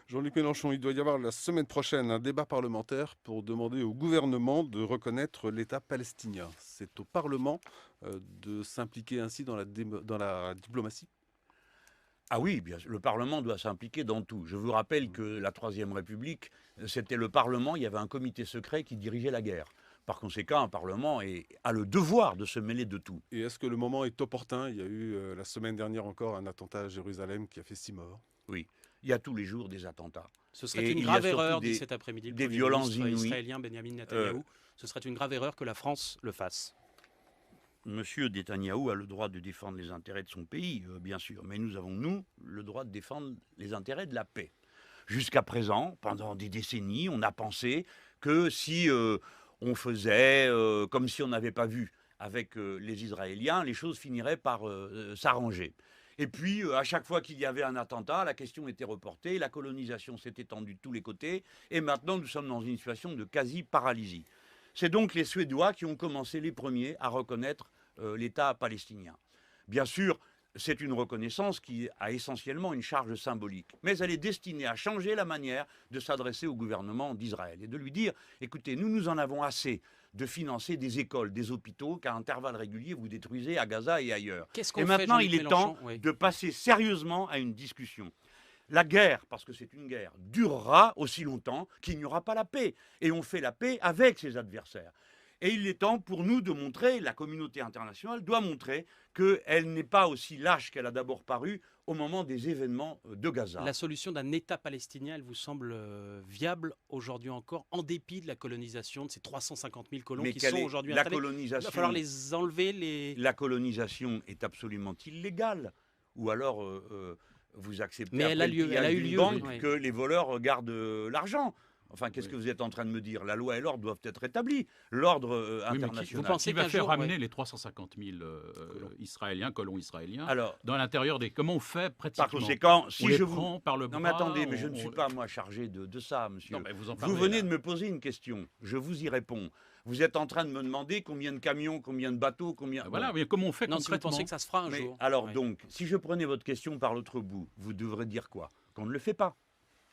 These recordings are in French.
Jean-Luc Mélenchon, il doit y avoir la semaine prochaine un débat parlementaire pour demander au gouvernement de reconnaître l'État palestinien. C'est au Parlement de s'impliquer ainsi dans la diplomatie. Ah oui, bien sûr, le Parlement doit s'impliquer dans tout. Je vous rappelle que la Troisième République, c'était le Parlement, il y avait un comité secret qui dirigeait la guerre. Par conséquent, un Parlement a le devoir de se mêler de tout. Et est-ce que le moment est opportun? Il y a eu la semaine dernière encore un attentat à Jérusalem qui a fait 6 morts. Oui, il y a tous les jours des attentats. Ce serait Et une il y a grave surtout erreur, dit cet après-midi le des Premier violences ministre inouïes. israélien Benjamin Netanyahou. Ce serait une grave erreur que la France le fasse. Monsieur Netanyahou a le droit de défendre les intérêts de son pays, bien sûr, mais nous avons, nous, le droit de défendre les intérêts de la paix. Jusqu'à présent, pendant des décennies, on a pensé que si on faisait comme si on n'avait pas vu avec les Israéliens, les choses finiraient par s'arranger. Et puis, à chaque fois qu'il y avait un attentat, la question était reportée, la colonisation s'est étendue de tous les côtés, et maintenant nous sommes dans une situation de quasi-paralysie. C'est donc les Suédois qui ont commencé les premiers à reconnaître l'État palestinien. Bien sûr, c'est une reconnaissance qui a essentiellement une charge symbolique, mais elle est destinée à changer la manière de s'adresser au gouvernement d'Israël et de lui dire, écoutez, nous en avons assez de financer des écoles, des hôpitaux qu'à intervalles réguliers vous détruisez à Gaza et ailleurs. Qu'est-ce Et qu'on fait, maintenant, Jean-Luc il est temps Mélenchon? Oui. de passer sérieusement à une discussion. La guerre, parce que c'est une guerre, durera aussi longtemps qu'il n'y aura pas la paix. Et on fait la paix avec ses adversaires. Et il est temps pour nous de montrer, la communauté internationale doit montrer qu'elle n'est pas aussi lâche qu'elle a d'abord paru au moment des événements de Gaza. La solution d'un État palestinien, elle vous semble viable aujourd'hui encore, en dépit de la colonisation de ces 350 000 colons qui sont aujourd'hui la installés? Il va falloir les enlever, La colonisation est absolument illégale. Ou alors vous acceptez Mais elle a après le lieu, elle a pillage eu d'une lieu, banque oui. que les voleurs gardent l'argent. Enfin, qu'est-ce Oui. que vous êtes en train de me dire? La loi et l'ordre doivent être établis. L'ordre Oui, mais international. Vous pensez qui va qu'un faire jour, ramener ouais. les 350 000 Israéliens, colons israéliens, Alors, dans l'intérieur des... Comment on fait par pratiquement? conséquent, On si les je vous... prend par le bras. Non mais attendez, mais je on- ne suis on- pas moi chargé de ça, monsieur. Non, mais vous en Vous parlez, venez là. de me poser une question, je vous y réponds. Vous êtes en train de me demander combien de camions, combien de bateaux, combien... Voilà, Bon. mais comment on fait Non, si vous concrètement? pensez que ça se fera un Mais jour. alors Ouais. donc, si je prenais votre question par l'autre bout, vous devrez dire quoi? Qu'on ne le fait pas.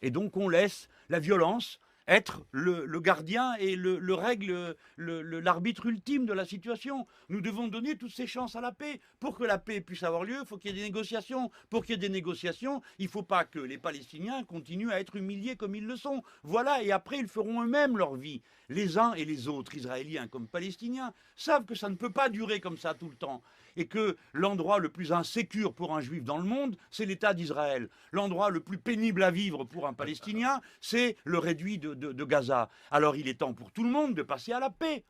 Et donc on laisse la violence être le gardien et l'arbitre ultime de la situation. Nous devons donner toutes ces chances à la paix. Pour que la paix puisse avoir lieu, il faut qu'il y ait des négociations. Pour qu'il y ait des négociations, il ne faut pas que les Palestiniens continuent à être humiliés comme ils le sont. Voilà, et après ils feront eux-mêmes leur vie. Les uns et les autres, Israéliens comme Palestiniens, savent que ça ne peut pas durer comme ça tout le temps. Et que l'endroit le plus insécure pour un juif dans le monde, c'est l'État d'Israël. L'endroit le plus pénible à vivre pour un Palestinien, c'est le réduit de Gaza. Alors il est temps pour tout le monde de passer à la paix.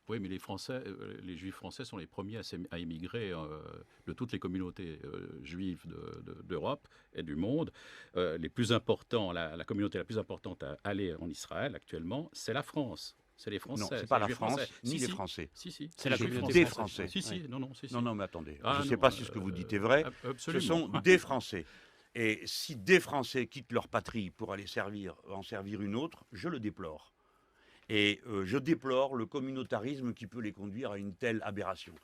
Oui, mais les Juifs français sont les premiers à émigrer de toutes les communautés juives d'Europe et du monde. Les plus importants, la communauté la plus importante à aller en Israël actuellement, c'est la France. C'est les Français. Non, c'est pas les la Juifs France, français. ni Si, les si. Français. Si. C'est la J'ai communauté des française. Français. Si, non, si. Non, mais attendez, Ah, je ne sais non, pas si ce que vous dites est vrai. Absolument. Ce sont des Français. Et si des Français quittent leur patrie pour aller en servir une autre, je le déplore. Et je déplore le communautarisme qui peut les conduire à une telle aberration.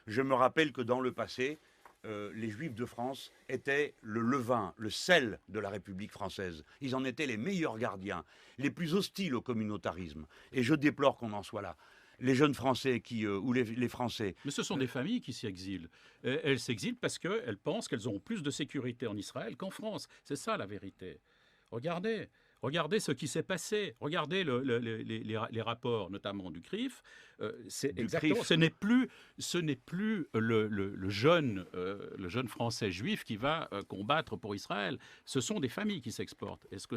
Je me rappelle que dans le passé, les Juifs de France étaient le levain, le sel de la République française. Ils en étaient les meilleurs gardiens, les plus hostiles au communautarisme. Et je déplore qu'on en soit là. Les jeunes Français ou les Français. Mais ce sont des familles qui s'y exilent. Elles s'exilent parce qu'elles pensent qu'elles auront plus de sécurité en Israël qu'en France. C'est ça la vérité. Regardez ce qui s'est passé. Regardez les rapports, notamment du CRIF. C'est exactement. CRIF. Ce n'est plus le jeune Français juif qui va combattre pour Israël. Ce sont des familles qui s'exportent. Est-ce que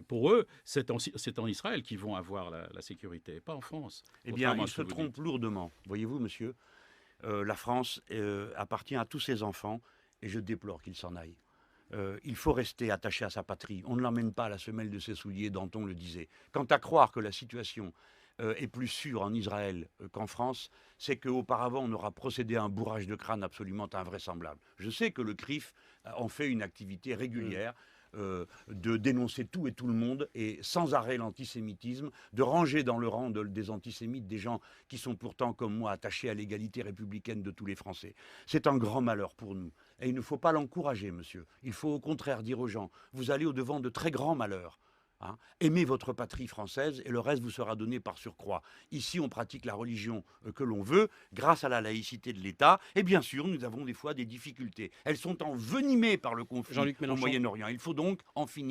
pour eux, c'est en Israël qu'ils vont avoir la sécurité, pas en France? Eh bien, Contrairement à ils ce se que vous trompent dites. lourdement. Voyez-vous, monsieur, la France appartient à tous ses enfants et je déplore qu'ils s'en aillent. Il faut rester attaché à sa patrie. On ne l'emmène pas à la semelle de ses souliers, Danton le disait. Quant à croire que la situation est plus sûre en Israël qu'en France, c'est qu'auparavant on aura procédé à un bourrage de crâne absolument invraisemblable. Je sais que le CRIF en fait une activité régulière. De dénoncer tout et tout le monde et sans arrêt l'antisémitisme, de ranger dans le rang des antisémites des gens qui sont pourtant comme moi attachés à l'égalité républicaine de tous les Français. C'est un grand malheur pour nous. Et il ne faut pas l'encourager, monsieur. Il faut au contraire dire aux gens, vous allez au-devant de très grands malheurs. Hein. Aimez votre patrie française et le reste vous sera donné par surcroît. Ici, on pratique la religion que l'on veut, grâce à la laïcité de l'État. Et bien sûr, nous avons des fois des difficultés. Elles sont envenimées par le conflit au Moyen-Orient. Il faut donc en finir